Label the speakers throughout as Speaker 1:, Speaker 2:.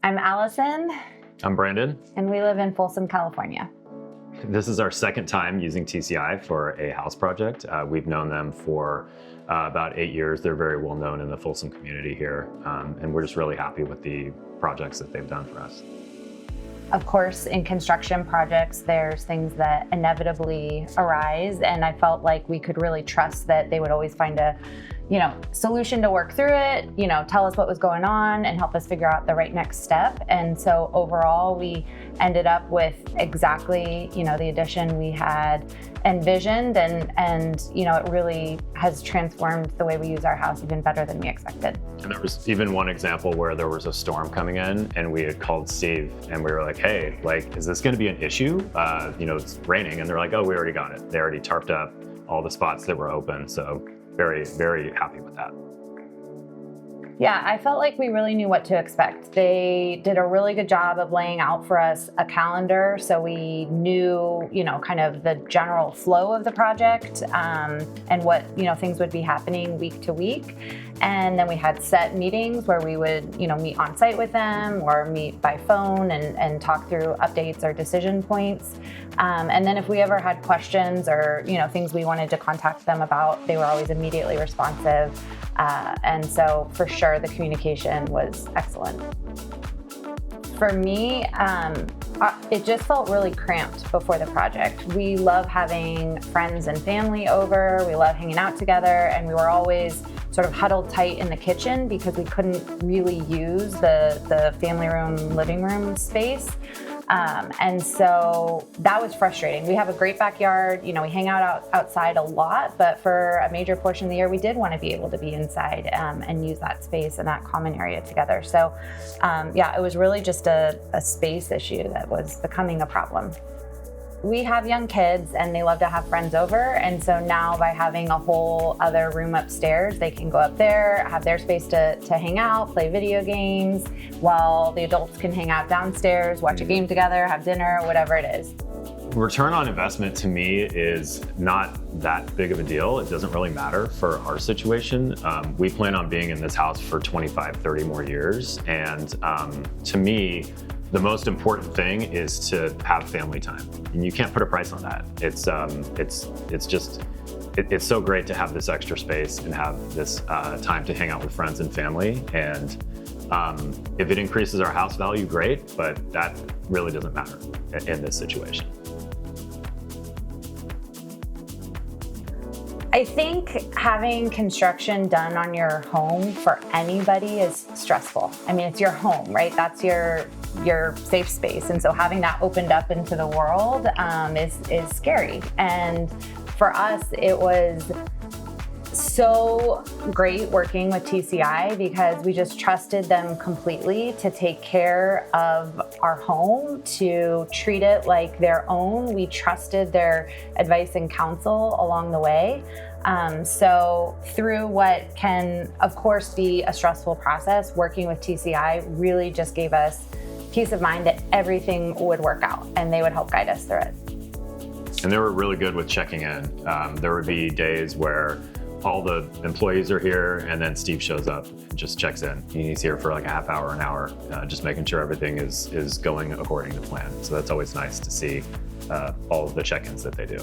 Speaker 1: I'm Allison,
Speaker 2: I'm Brandon.
Speaker 1: and we live in Folsom, California.
Speaker 2: This is our second time using TCI for a house project. We've known them for about 8 years. They're very well known in the Folsom community here, and we're just really happy with the projects that they've done for us.
Speaker 1: Of course, in construction projects, there's things that inevitably arise, and I felt like we could really trust that they would always find a solution to work through it, tell us what was going on and help us figure out the right next step. And so overall, we ended up with exactly, the addition we had envisioned, and it really has transformed the way we use our house even better than we expected.
Speaker 2: And there was even one example where there was a storm coming in and we had called Steve and we were like, hey, is this going to be an issue? It's raining. And they're like, oh, we already got it. They already tarped up all the spots that were open. So very, very happy with that.
Speaker 1: Yeah, I felt like we really knew what to expect. They did a really good job of laying out for us a calendar, so we knew, kind of the general flow of the project, and what, things would be happening week to week. And then we had set meetings where we would, meet on site with them or meet by phone and talk through updates or decision points. And then if we ever had questions or, things we wanted to contact them about, they were always immediately responsive. And so for sure, the communication was excellent. For me, it just felt really cramped before the project. We love having friends and family over. We love hanging out together, and we were always sort of huddled tight in the kitchen because we couldn't really use the family room, living room space. And so that was frustrating. We have a great backyard, we hang out outside a lot, but for a major portion of the year, we did want to be able to be inside and use that space and that common area together. So it was really just a space issue that was becoming a problem. We have young kids and they love to have friends over. And so now by having a whole other room upstairs, they can go up there, have their space to hang out, play video games, while the adults can hang out downstairs, watch a game together, have dinner, whatever it is.
Speaker 2: Return on investment to me is not that big of a deal. It doesn't really matter for our situation. We plan on being in this house for 25, 30 more years. And to me, the most important thing is to have family time, and you can't put a price on that. It's so great to have this extra space and have this time to hang out with friends and family. And if it increases our house value, great, but that really doesn't matter in this situation.
Speaker 1: I think having construction done on your home for anybody is stressful. I mean, it's your home, right? That's your safe space. And so having that opened up into the world is scary. And for us, it was so great working with TCI because we just trusted them completely to take care of our home, to treat it like their own. We trusted their advice and counsel along the way. So through what can, of course, be a stressful process, working with TCI really just gave us peace of mind that everything would work out and they would help guide us through it.
Speaker 2: And they were really good with checking in. There would be days where all the employees are here and then Steve shows up and just checks in. He's here for like a half hour, an hour, just making sure everything is going according to plan. So that's always nice to see all of the check-ins that they do.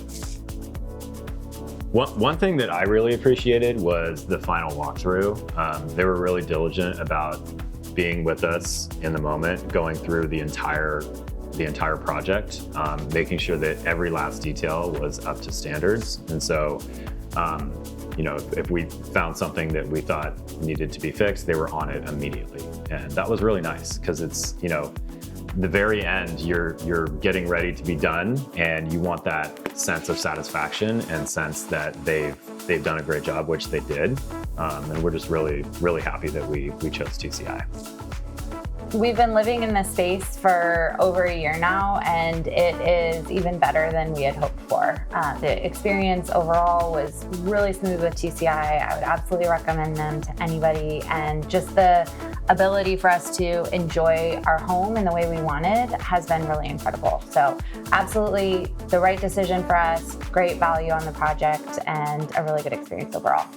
Speaker 2: One thing that I really appreciated was the final walkthrough. They were really diligent about being with us in the moment, going through the entire project, making sure that every last detail was up to standards. And so, if we found something that we thought needed to be fixed, they were on it immediately. And that was really nice because it's, the very end, you're getting ready to be done and you want that sense of satisfaction and sense that they've done a great job, which they did. And we're just really, really happy that we chose TCI.
Speaker 1: We've been living in this space for over a year now, and it is even better than we had hoped for. The experience overall was really smooth with TCI. I would absolutely recommend them to anybody, and just the ability for us to enjoy our home in the way we wanted has been really incredible. So absolutely the right decision for us, great value on the project, and a really good experience overall.